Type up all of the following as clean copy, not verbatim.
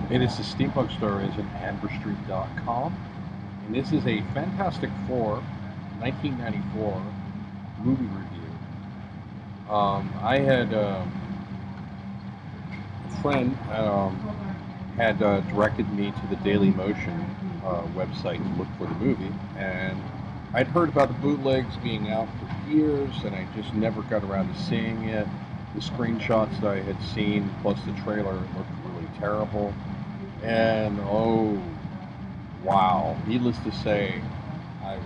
It is the Steampunk Store is at amberstreet.com, and this is a Fantastic Four 1994 movie review. I had a friend had directed me to the Daily Motion website to look for the movie, and I'd heard about the bootlegs being out for years, and I just never got around to seeing it. The screenshots that I had seen, plus the trailer, looked really terrible. And oh, wow. Needless to say, I was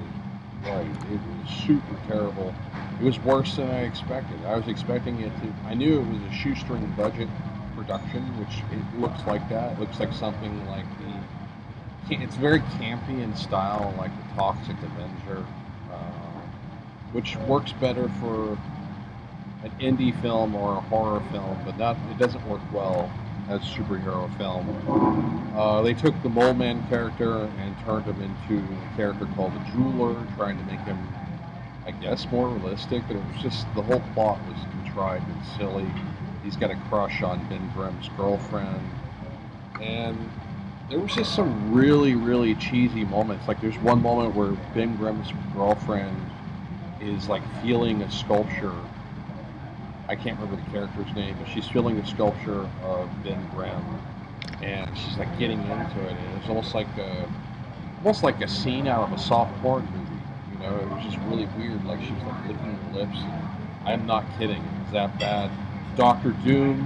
right. It was super terrible. It was worse than I expected. I was expecting it to, I knew it was a shoestring budget production, which it looks like that. It looks like something like it's very campy in style, like the Toxic Avenger, which works better for an indie film or a horror film, but not it doesn't work well as a superhero film. They took the Mole Man character and turned him into a character called the Jeweler, trying to make him, I guess, more realistic. But it was just the whole plot was contrived and silly. He's got a crush on Ben Grimm's girlfriend, and there was just some really, really cheesy moments. Like there's one moment where Ben Grimm's girlfriend is like feeling a sculpture. I can't remember the character's name, but she's feeling a sculpture of Ben Grimm, and she's like getting into it, and it's almost like a scene out of a soft porn movie. You know, it was just really weird. Like she was like licking her lips. I'm not kidding. It was that bad. Doctor Doom,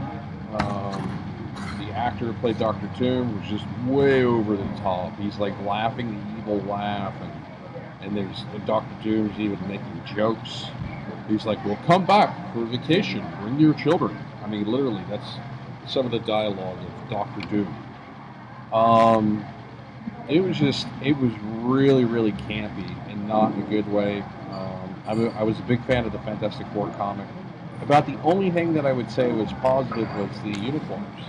the actor who played Doctor Doom, was just way over the top. He's like laughing the evil laugh, and there's Doctor Doom's even making jokes. He's like, "Well, come back for vacation. Bring your children." I mean, literally, that's some of the dialogue of Doctor Doom. Um, it was really, really campy and not in a good way. I was a big fan of the Fantastic Four comic. About the only thing that I would say was positive was the uniforms.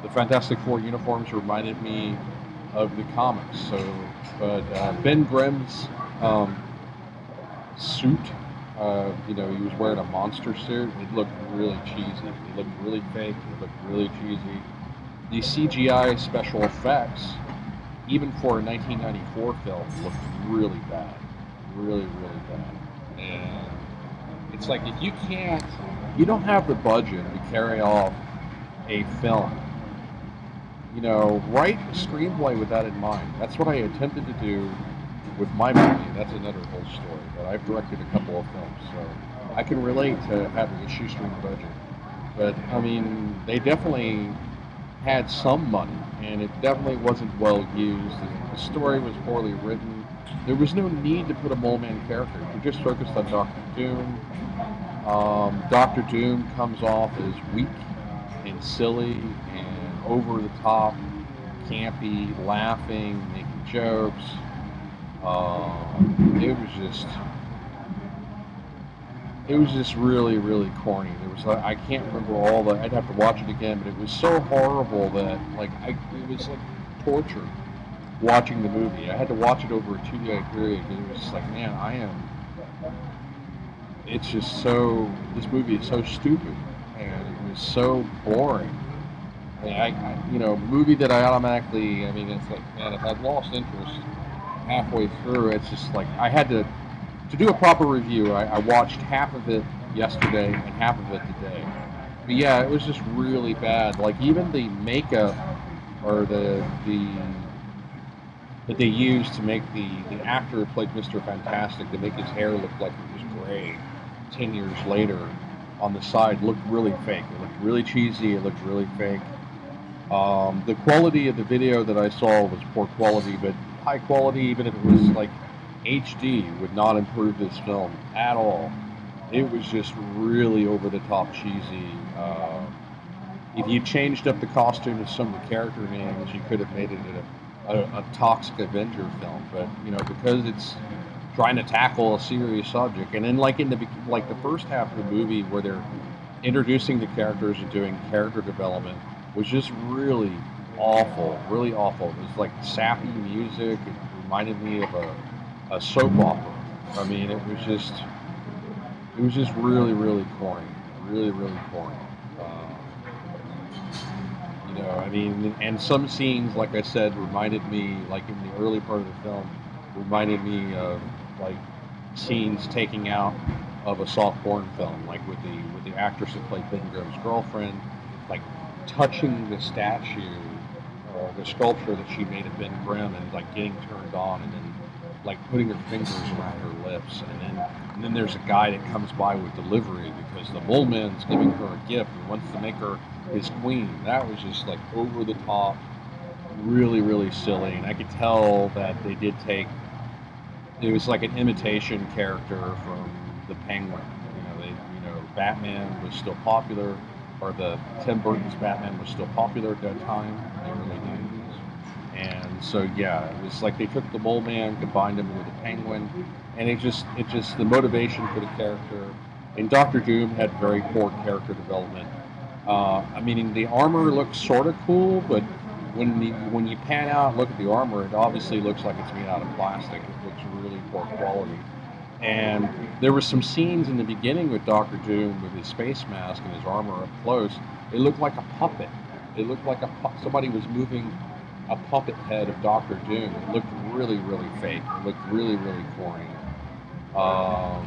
The Fantastic Four uniforms reminded me of the comics. But Ben Grimm's um, suit, he was wearing a monster suit. It looked really cheesy. It looked really fake. It looked really cheesy. The CGI special effects, even for a 1994 film, looked really bad. Really, really bad. And it's like if you don't have the budget to carry off a film, write a screenplay with that in mind. That's what I attempted to do with my movie. That's another whole story. But I've directed a couple of films, so I can relate to having a shoestring budget. But I mean, they definitely had some money, and it definitely wasn't well used. The story was poorly written. There was no need to put a mole man character. You just focused on Doctor Doom. Doctor Doom comes off as weak and silly and over the top, campy, laughing, making jokes. It was just really, really corny. There was I can't remember all the. I'd have to watch it again, but it was so horrible that it was like torture watching the movie. I had to watch it over a 2 day period because it was just like, man, it's just so. This movie is so stupid, and it was so boring. Movie that I automatically. I mean, it's like, man, if I've lost interest halfway through, it's just like I had to do a proper review. I watched half of it yesterday and half of it today. But yeah, it was just really bad. Like even the makeup or the that they used to make the actor who played Mr. Fantastic to make his hair look like it was gray 10 years later on the side looked really fake. It looked really cheesy. It looked really fake. The quality of the video that I saw was poor quality, but high quality, even if it was like HD, would not improve this film at all. It was just really over the top cheesy. If you changed up the costume to some of the character names, you could have made it a Toxic Avenger film. But because it's trying to tackle a serious subject, and then like in the first half of the movie where they're introducing the characters and doing character development was just really awful, really awful. It was like sappy music. It reminded me of a soap opera. I mean, it was just really, really corny, really, really corny. No, I mean, and some scenes, like I said, reminded me, like in the early part of the film, reminded me of like scenes taking out of a soft porn film, like with the actress that played Ben Grimm's girlfriend, like touching the statue or the sculpture that she made of Ben Grimm and like getting turned on, and then like putting her fingers around her lips, and then there's a guy that comes by with delivery because the mole man's giving her a gift and wants to make her his queen. That was just like over the top, really, really silly, and I could tell that they did take. It was like an imitation character from the Penguin. Batman was still popular, or the Tim Burton's Batman was still popular at that time in the early '90s. And so yeah, it was like they took the Mole Man, combined him with the Penguin, and it just the motivation for the character. And Doctor Doom had very poor character development. I mean, the armor looks sort of cool, but when you pan out and look at the armor, it obviously looks like it's made out of plastic. It looks really poor quality. And there were some scenes in the beginning with Doctor Doom with his space mask and his armor up close. It looked like a puppet. It looked like somebody was moving a puppet head of Doctor Doom. It looked really, really fake. It looked really, really corny. Um,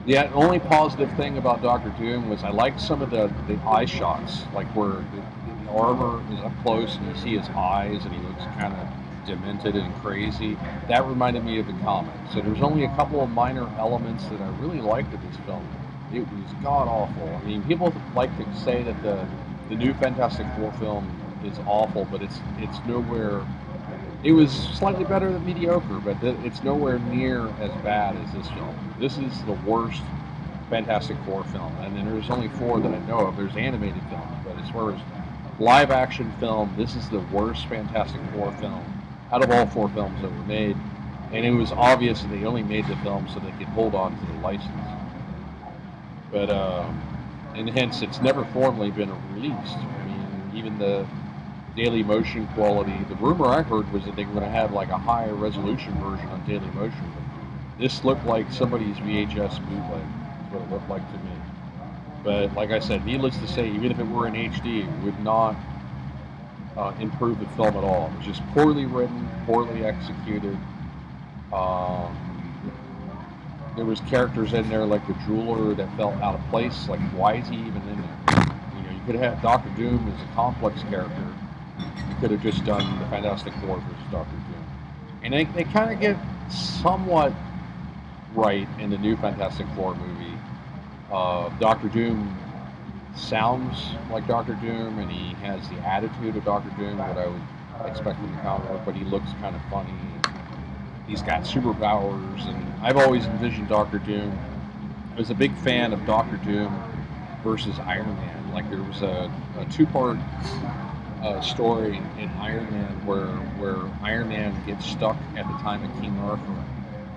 the only positive thing about Doctor Doom was I liked some of the eye shots, like where the armor is up close and you see his eyes and he looks kind of demented and crazy. That reminded me of the comic. So there's only a couple of minor elements that I really liked of this film. It was god awful. I mean, people like to say that the new Fantastic Four film is awful, but it's nowhere. It was slightly better than mediocre, but it's nowhere near as bad as this film. This is the worst Fantastic Four film, and then there's only four that I know of. There's animated films, but as far as live action film, this is the worst Fantastic Four film out of all four films that were made. And it was obvious that they only made the film so they could hold on to the license. But and hence it's never formally been released. I mean, even the Daily Motion quality. The rumor I heard was that they were going to have like a higher resolution version on Daily Motion. This looked like somebody's VHS bootleg. That's what it looked like to me. But like I said, needless to say, even if it were in HD, it would not improve the film at all. It was just poorly written, poorly executed. There was characters in there like the jeweler that felt out of place. Like, why is he even in there? You could have Doctor Doom as a complex character. You could have just done the Fantastic Four versus Doctor Doom. And they kind of get somewhat right in the new Fantastic Four movie. Doctor Doom sounds like Doctor Doom, and he has the attitude of Doctor Doom, what I would expect from the comic book, but he looks kind of funny. He's got superpowers, and I've always envisioned Doctor Doom. I was a big fan of Doctor Doom versus Iron Man. Like, there was a two-part story in Iron Man where Iron Man gets stuck at the time of King Arthur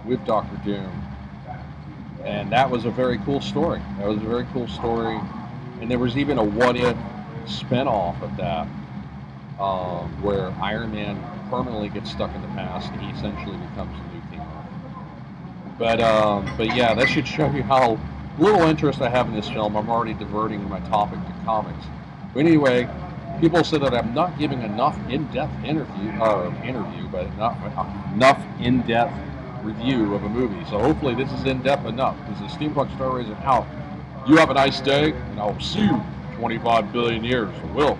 with Doctor Doom. And that was a very cool story. And there was even a what-if spin-off of that, where Iron Man permanently gets stuck in the past and he essentially becomes the new King Arthur. But yeah, that should show you how little interest I have in this film. I'm already diverting my topic to comics. But anyway, people said that I'm not giving enough in-depth interview, but not enough in-depth review of a movie. So hopefully this is in-depth enough. This is Steampunk Star Raising out. You have a nice day, and I'll see you 25 billion years. I will.